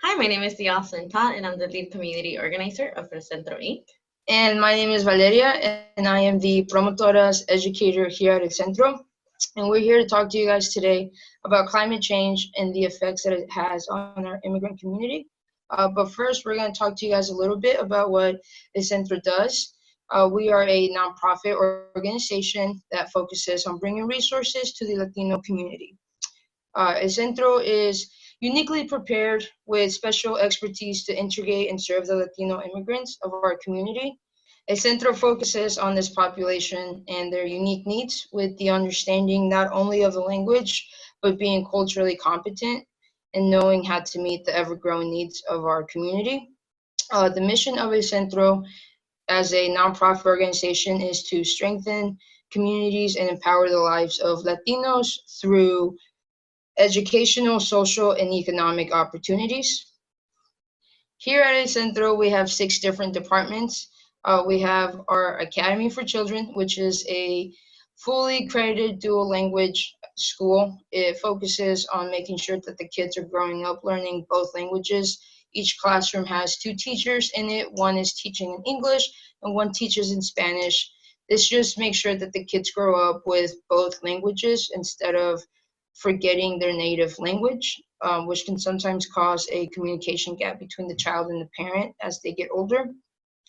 Hi, my name is Dialson Todd, and I'm the lead community organizer of the Centro Inc. And my name is Valeria, and I am the Promotoras educator here at Centro. And we're here to talk to you guys today about climate change and the effects that it has on our immigrant community. But first, we're going to talk to you guys a little bit about what Centro does. We are a nonprofit organization that focuses on bringing resources to the Latino community. El Centro is uniquely prepared with special expertise to integrate and serve the Latino immigrants of our community. El Centro focuses on this population and their unique needs with the understanding not only of the language, but being culturally competent and knowing how to meet the ever-growing needs of our community. The mission of El Centro as a nonprofit organization is to strengthen communities and empower the lives of Latinos through educational, social, and economic opportunities. Here at El Centro, we have 6 different departments. We have our Academy for Children, which is a fully credited dual language school. It focuses on making sure that the kids are growing up learning both languages. Each classroom has 2 teachers in it. One is teaching in English and one teaches in Spanish. This just makes sure that the kids grow up with both languages instead of forgetting their native language, which can sometimes cause a communication gap between the child and the parent as they get older.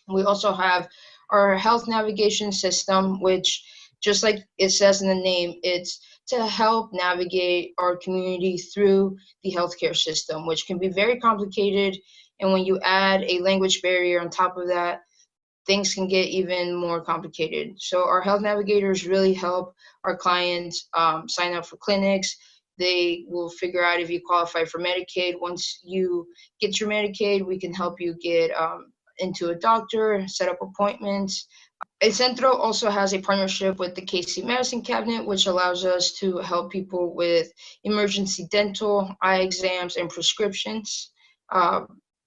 We also have our health navigation system, which, just like it says in the name, it's to help navigate our community through the healthcare system, which can be very complicated. And when you add a language barrier on top of that, things can get even more complicated. So our health navigators really help our clients sign up for clinics. They will figure out if you qualify for Medicaid. Once you get your Medicaid, we can help you get into a doctor, set up appointments. El Centro also has a partnership with the KC Medicine Cabinet, which allows us to help people with emergency dental, eye exams, and prescriptions. Uh,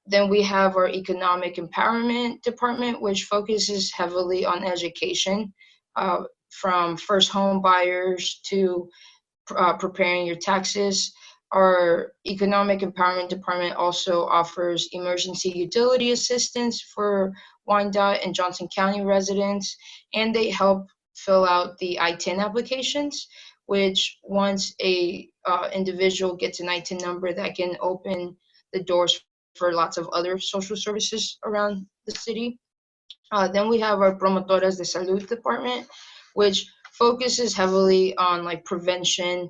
then we have our Economic Empowerment Department, which focuses heavily on education, from first home buyers to preparing your taxes. Our Economic Empowerment Department also offers emergency utility assistance for Wyandotte and Johnson County residents, and they help fill out the I-10 applications, which once a individual gets an I-10 number, that can open the doors for lots of other social services around the city. Then we have our Promotoras de Salud department, which focuses heavily on like prevention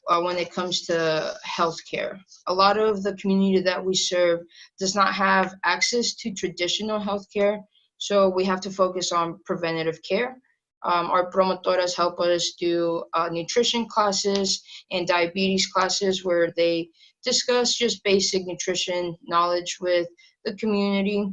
when it comes to healthcare. A lot of the community that we serve does not have access to traditional healthcare, so we have to focus on preventative care. Our promotoras help us do nutrition classes and diabetes classes where they discuss just basic nutrition knowledge with the community.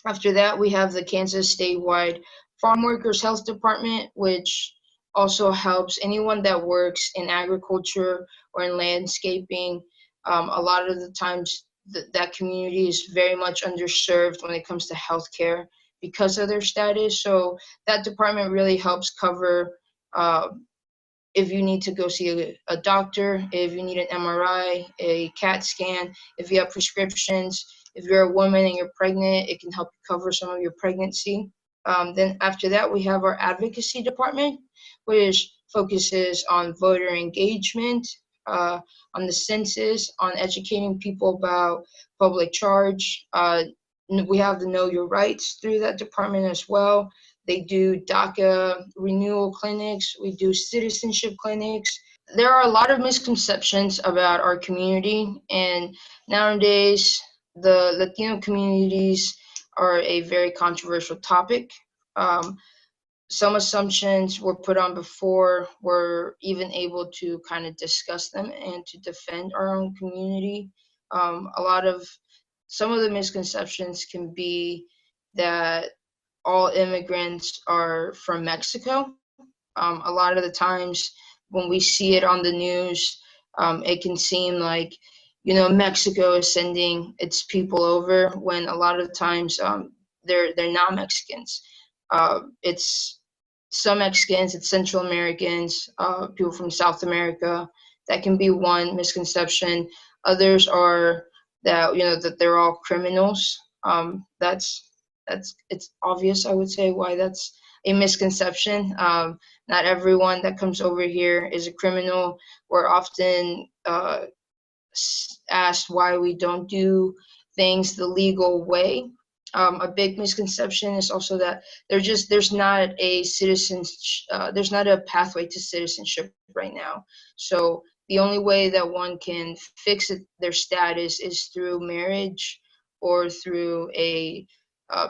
After that, we have the Kansas statewide Farm Workers Health Department, which also helps anyone that works in agriculture or in landscaping. A lot of the times, that community is very much underserved when it comes to healthcare because of their status. So that department really helps cover uh, if you need to go see a doctor, if you need an MRI, a CAT scan, if you have prescriptions, if you're a woman and you're pregnant, it can help you cover some of your pregnancy. Then after that, we have our advocacy department, which focuses on voter engagement, uh, on the census, on educating people about public charge. We have the Know Your Rights through that department as well. They do DACA renewal clinics. We do citizenship clinics. There are a lot of misconceptions about our community, and nowadays the Latino communities are a very controversial topic. Um, some assumptions were put on before we're even able to kind of discuss them and to defend our own community. A lot of some of the misconceptions can be that all immigrants are from Mexico. A lot of the times when we see it on the news, it can seem like, Mexico is sending its people over when a lot of times they're not Mexicans. It's some Mexicans, it's Central Americans, people from South America. That can be one misconception. Others are that that they're all criminals. That's it's obvious, I would say, why that's a misconception. Not everyone that comes over here is a criminal. We're often asked why we don't do things the legal way. A big misconception is also that there's not a there's not a pathway to citizenship right now. So the only way that one can fix their status is through marriage or through a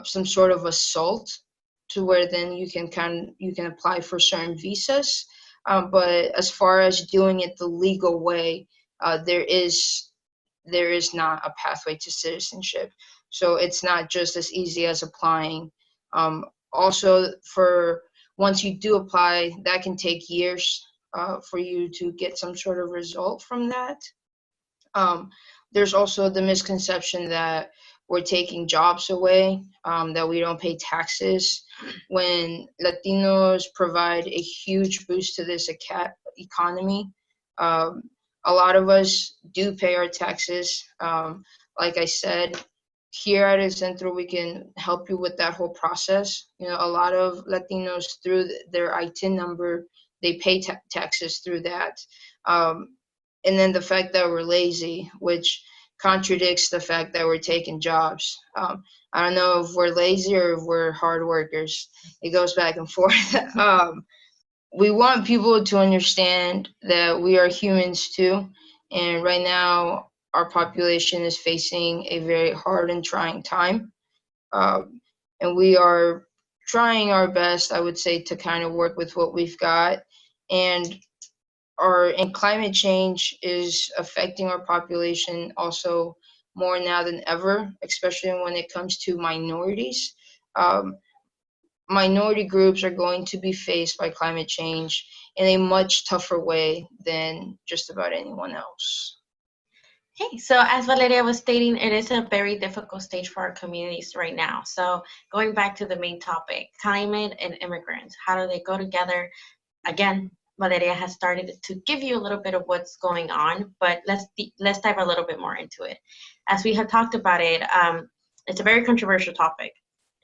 some sort of assault, to where then you can apply for certain visas. But as far as doing it the legal way, there is not a pathway to citizenship. So it's not just as easy as applying. Also, for once you do apply, that can take years for you to get some sort of result from that. There's also the misconception that we're taking jobs away, that we don't pay taxes, when Latinos provide a huge boost to this economy. A lot of us do pay our taxes. Like I said, here at El Centro, we can help you with that whole process. A lot of Latinos, through their ITIN number, they pay taxes through that. And then the fact that we're lazy, which contradicts the fact that we're taking jobs. I don't know if we're lazy or if we're hard workers. It goes back and forth. We want people to understand that we are humans too. And right now, our population is facing a very hard and trying time. And we are trying our best, I would say, to kind of work with what we've got. And climate change is affecting our population also more now than ever, especially when it comes to minorities. Minority groups are going to be faced by climate change in a much tougher way than just about anyone else. Hey, so as Valeria was stating, it is a very difficult stage for our communities right now. So going back to the main topic, climate and immigrants, how do they go together? Again, Valeria has started to give you a little bit of what's going on, but let's dive a little bit more into it. As we have talked about it, it's a very controversial topic.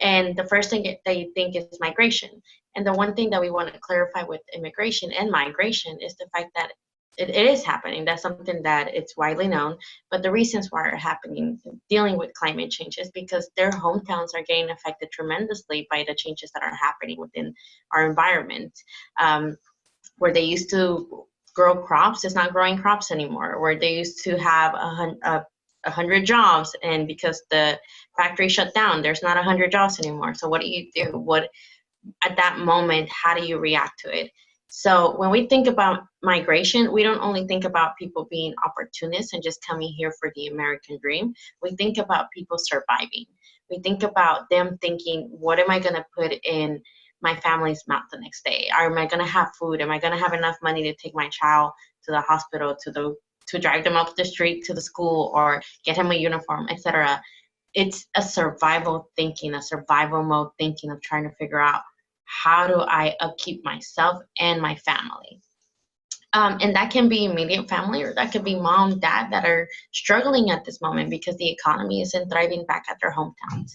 And the first thing that you think is migration. And the one thing that we want to clarify with immigration and migration is the fact that it is happening. That's something that it's widely known. But the reasons why it's happening, dealing with climate change, is because their hometowns are getting affected tremendously by the changes that are happening within our environment. Where they used to grow crops, it's not growing crops anymore. Where they used to have 100 jobs, and because the factory shut down, there's not 100 jobs anymore. So what do you do? What at that moment, how do you react to it? So when we think about migration, we don't only think about people being opportunists and just coming here for the American dream. We think about people surviving. We think about them thinking, what am I going to put in my family's mouth the next day? Am I going to have food? Am I going to have enough money to take my child to the hospital, to drive them up the street to the school, or get him a uniform, etc.? It's a survival thinking, a survival mode thinking of trying to figure out, how do I upkeep myself and my family? And that can be immediate family, or that could be mom, dad that are struggling at this moment because the economy isn't thriving back at their hometowns.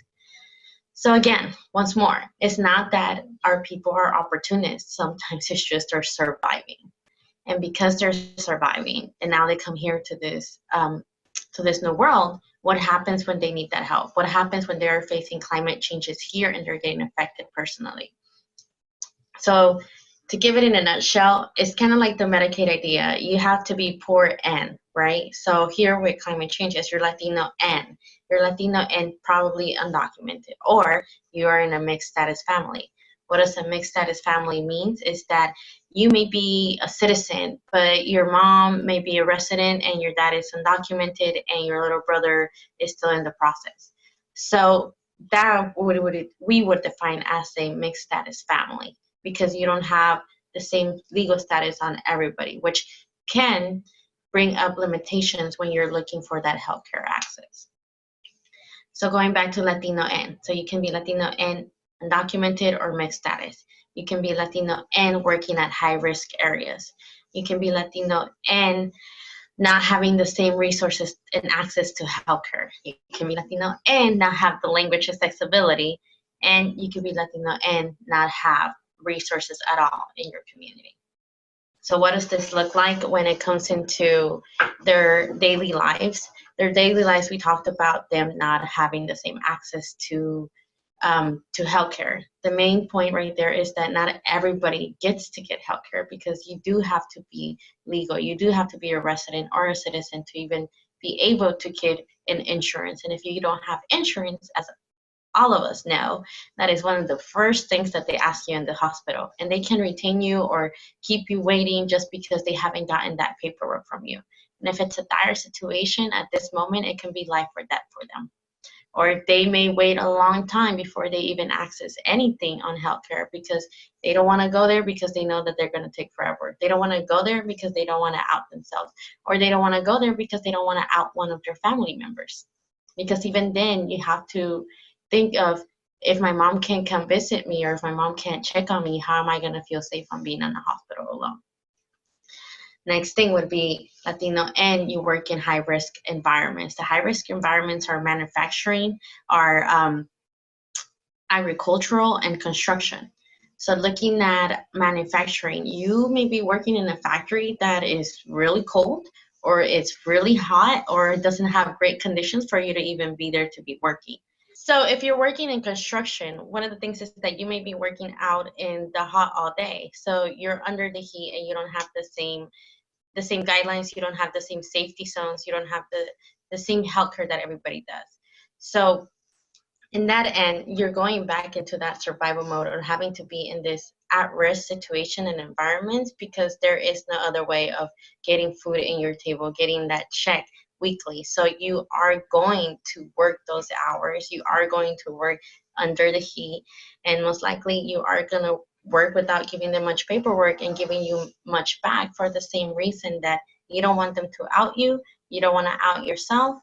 So again, once more, it's not that our people are opportunists. Sometimes it's just they're surviving. And because they're surviving, and now they come here to this new world, what happens when they need that help? What happens when they're facing climate changes here and they're getting affected personally? So to give it in a nutshell, it's kind of like the Medicaid idea. You have to be poor and, right? So here with climate change, you're Latino and. You're Latino and probably undocumented, or you are in a mixed status family. What does a mixed status family means is that you may be a citizen, but your mom may be a resident and your dad is undocumented and your little brother is still in the process. So that we would define as a mixed status family, because you don't have the same legal status on everybody, which can bring up limitations when you're looking for that healthcare access. So going back to Latino N, so you can be Latino N undocumented or mixed status. You can be Latino and working at high risk areas. You can be Latino and not having the same resources and access to healthcare. You can be Latino and not have the language accessibility, and you can be Latino and not have resources at all in your community. So what does this look like when it comes into their daily lives? Their daily lives, we talked about them not having the same access to healthcare. The main point right there is that not everybody gets to get healthcare because you do have to be legal. You do have to be a resident or a citizen to even be able to get an insurance. And if you don't have insurance, as all of us know, that is one of the first things that they ask you in the hospital. And they can retain you or keep you waiting just because they haven't gotten that paperwork from you. And if it's a dire situation at this moment, it can be life or death for them. Or they may wait a long time before they even access anything on healthcare because they don't want to go there because they know that they're going to take forever. They don't want to go there because they don't want to out themselves. Or they don't want to go there because they don't want to out one of their family members. Because even then, you have to think of, if my mom can't come visit me or if my mom can't check on me, how am I going to feel safe on being in the hospital alone? Next thing would be Latino and you work in high risk environments. The high risk environments are manufacturing, are agricultural, and construction. So looking at manufacturing, you may be working in a factory that is really cold or it's really hot or it doesn't have great conditions for you to even be there to be working. So if you're working in construction, one of the things is that you may be working out in the hot all day. So you're under the heat and you don't have the same guidelines, you don't have the same safety zones, you don't have the same healthcare that everybody does. So in that end, you're going back into that survival mode or having to be in this at-risk situation and environment because there is no other way of getting food in your table, getting that check weekly. So you are going to work those hours, you are going to work under the heat, and most likely you are going to work without giving them much paperwork and giving you much back for the same reason that you don't want them to out you, you don't want to out yourself,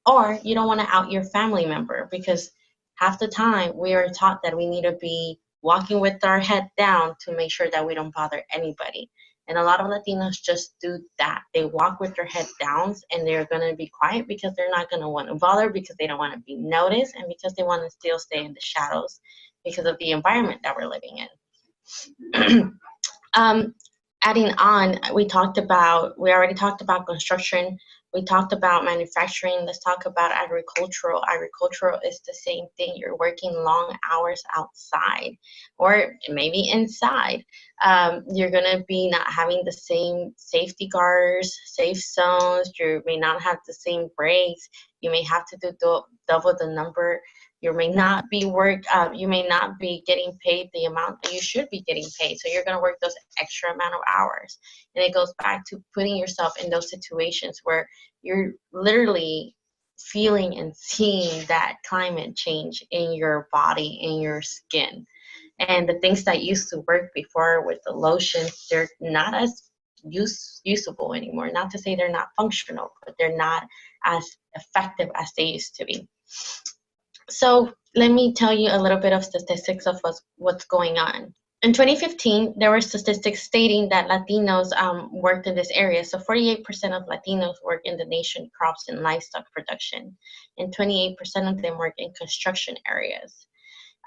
or you don't want to out your family member because half the time we are taught that we need to be walking with our head down to make sure that we don't bother anybody. And a lot of Latinos just do that. They walk with their head down and they're going to be quiet because they're not going to want to bother, because they don't want to be noticed, and because they want to still stay in the shadows because of the environment that we're living in. Adding on, we already talked about construction. We talked about manufacturing. Let's talk about agricultural. Agricultural is the same thing. You're working long hours outside or maybe inside. You're going to be not having the same safety guards, safe zones. You may not have the same breaks. You may have to do double the number. You may not be getting paid the amount that you should be getting paid. So you're going to work those extra amount of hours. And it goes back to putting yourself in those situations where you're literally feeling and seeing that climate change in your body, in your skin. And the things that used to work before with the lotions, they're not as usable anymore. Not to say they're not functional, but they're not as effective as they used to be. So let me tell you a little bit of statistics of what's going on. In 2015, there were statistics stating that Latinos worked in this area. So 48% of Latinos work in the nation crops and livestock production, and 28% of them work in construction areas.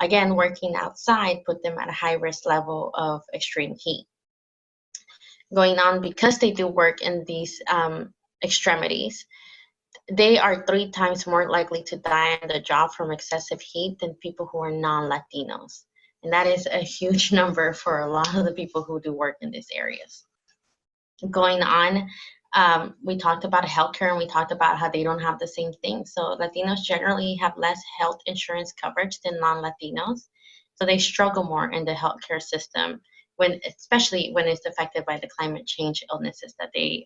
Again, working outside put them at a high risk level of extreme heat. Going on, because they do work in these extremities, they are 3 times more likely to die on the job from excessive heat than people who are non-Latinos. And that is a huge number for a lot of the people who do work in these areas. Going on, we talked about healthcare and we talked about how they don't have the same thing. So Latinos generally have less health insurance coverage than non-Latinos. So they struggle more in the healthcare system, especially when it's affected by the climate change illnesses that they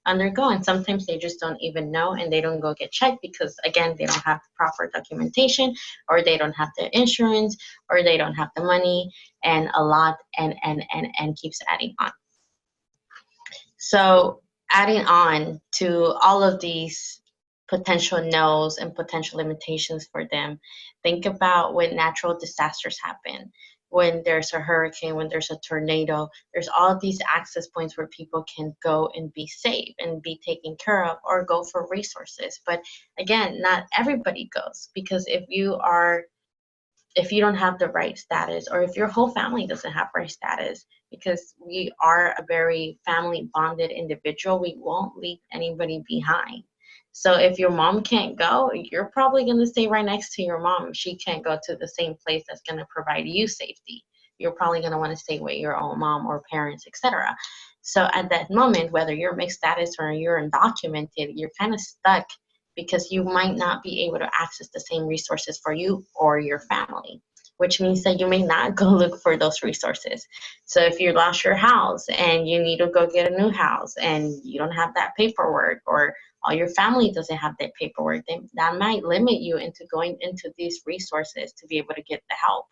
undergo. And sometimes they just don't even know and they don't go get checked because, again, they don't have the proper documentation, or they don't have the insurance, or they don't have the money, and a lot and keeps adding on. So adding on to all of these potential no's and potential limitations for them, think about when natural disasters happen, when there's a hurricane, when there's a tornado. There's all these access points where people can go and be safe and be taken care of or go for resources. But again, not everybody goes, because if you don't have the right status, or if your whole family doesn't have right status, because we are a very family bonded individual, we won't leave anybody behind. So if your mom can't go, you're probably going to stay right next to your mom. She can't go to the same place that's going to provide you safety. You're probably going to want to stay with your own mom or parents, etc. So at that moment, whether you're mixed status or you're undocumented, you're kind of stuck, because you might not be able to access the same resources for you or your family, which means that you may not go look for those resources. So if you lost your house and you need to go get a new house and you don't have that paperwork, or all your family doesn't have that paperwork, then that might limit you into going into these resources to be able to get the help.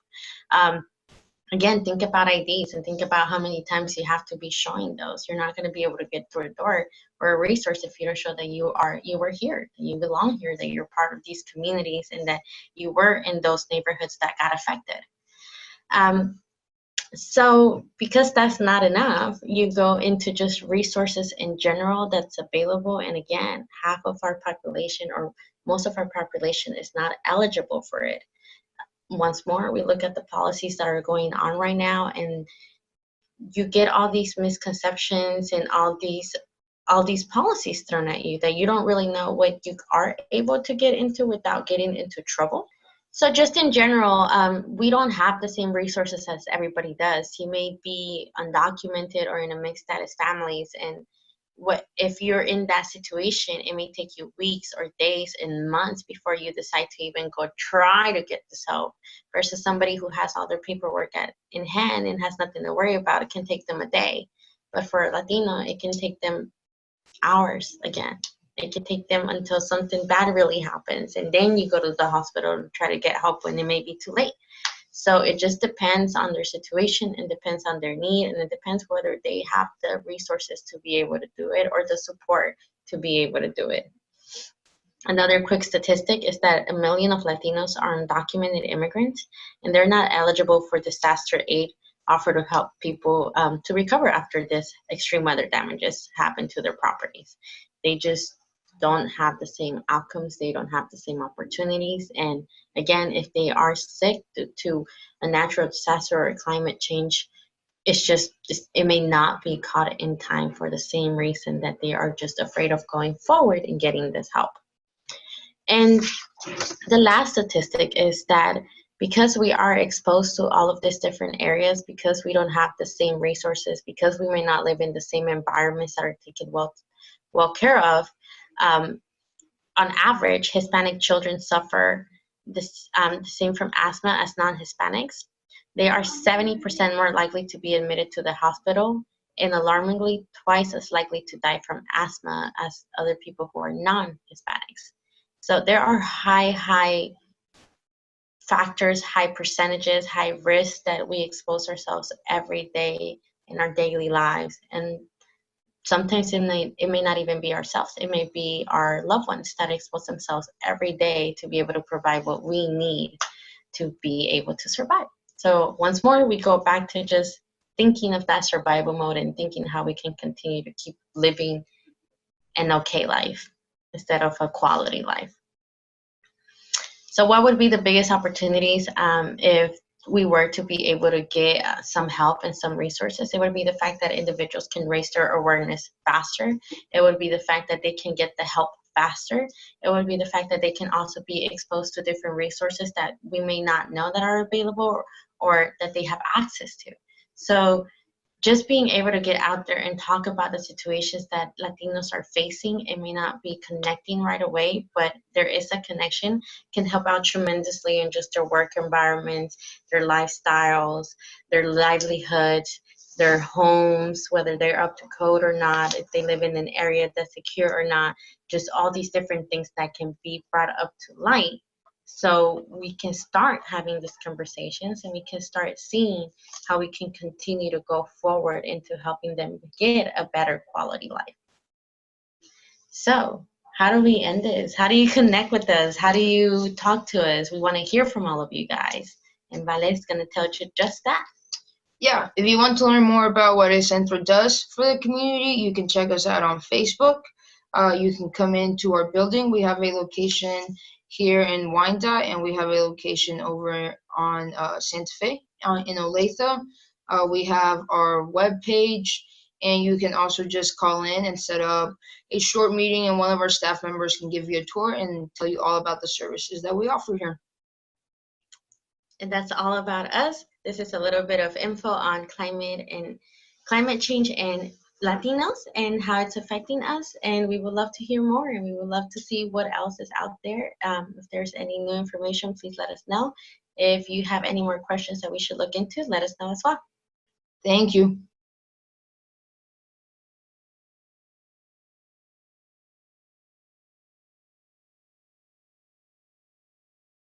Again, think about IDs and think about how many times you have to be showing those. You're not going to be able to get through a door or a resource if you don't show that you were here, that you belong here, that you're part of these communities, and that you were in those neighborhoods that got affected. So because that's not enough, you go into just resources in general that's available. And again, half of our population, or most of our population, is not eligible for it. Once more, we look at the policies that are going on right now, and you get all these misconceptions and all these policies thrown at you that you don't really know what you are able to get into without getting into trouble. So just in general, we don't have the same resources as everybody does. You may be undocumented or in a mixed status families, and what if you're in that situation, it may take you weeks or days and months before you decide to even go try to get this help, versus somebody who has all their paperwork in hand and has nothing to worry about. It can take them a day, but for a Latino, it can take them hours. Again, it can take them until something bad really happens, and then you go to the hospital and try to get help when it may be too late. So it just depends on their situation, and depends on their need, and it depends whether they have the resources to be able to do it or the support to be able to do it. Another quick statistic is that 1 million of Latinos are undocumented immigrants, and they're not eligible for disaster aid offered to help people to recover after this extreme weather damages happen to their properties. They just don't have the same outcomes. They don't have the same opportunities. And again, if they are sick due to a natural disaster or climate change, it may not be caught in time for the same reason that they are just afraid of going forward and getting this help. And the last statistic is that because we are exposed to all of these different areas, because we don't have the same resources, because we may not live in the same environments that are taken well care of, on average, Hispanic children suffer the same from asthma as non-Hispanics. They are 70% more likely to be admitted to the hospital, and alarmingly twice as likely to die from asthma as other people who are non-Hispanics. So there are high factors, high percentages, high risks that we expose ourselves every day in our daily lives. And sometimes it may not even be ourselves. It may be our loved ones that expose themselves every day to be able to provide what we need to be able to survive. So once more, we go back to just thinking of that survival mode and thinking how we can continue to keep living an okay life instead of a quality life. So what would be the biggest opportunities if we were to be able to get some help and some resources? It would be the fact that individuals can raise their awareness faster. It would be the fact that they can get the help faster. It would be the fact that they can also be exposed to different resources that we may not know that are available, or that they have access to. So just being able to get out there and talk about the situations that Latinos are facing, it may not be connecting right away, but there is a connection, can help out tremendously in just their work environments, their lifestyles, their livelihoods, their homes, whether they're up to code or not, if they live in an area that's secure or not, just all these different things that can be brought up to light. So we can start having these conversations, and we can start seeing how we can continue to go forward into helping them get a better quality life. So how do we end this? How do you connect with us? How do you talk to us? We want to hear from all of you guys. and Valer's going to tell you just that. Yeah, if you want to learn more about what Centro does for the community, you can check us out on Facebook. You can come into our building. We have a location here in Wyandotte, and we have a location over on Santa Fe in Olathe. We have our web page, and you can also just call in and set up a short meeting, and one of our staff members can give you a tour and tell you all about the services that we offer here. And that's all about us. This is a little bit of info on climate change and Latinos and how it's affecting us. And we would love to hear more, and we would love to see what else is out there. If there's any new information, please let us know. If you have any more questions that we should look into, let us know as well. Thank you.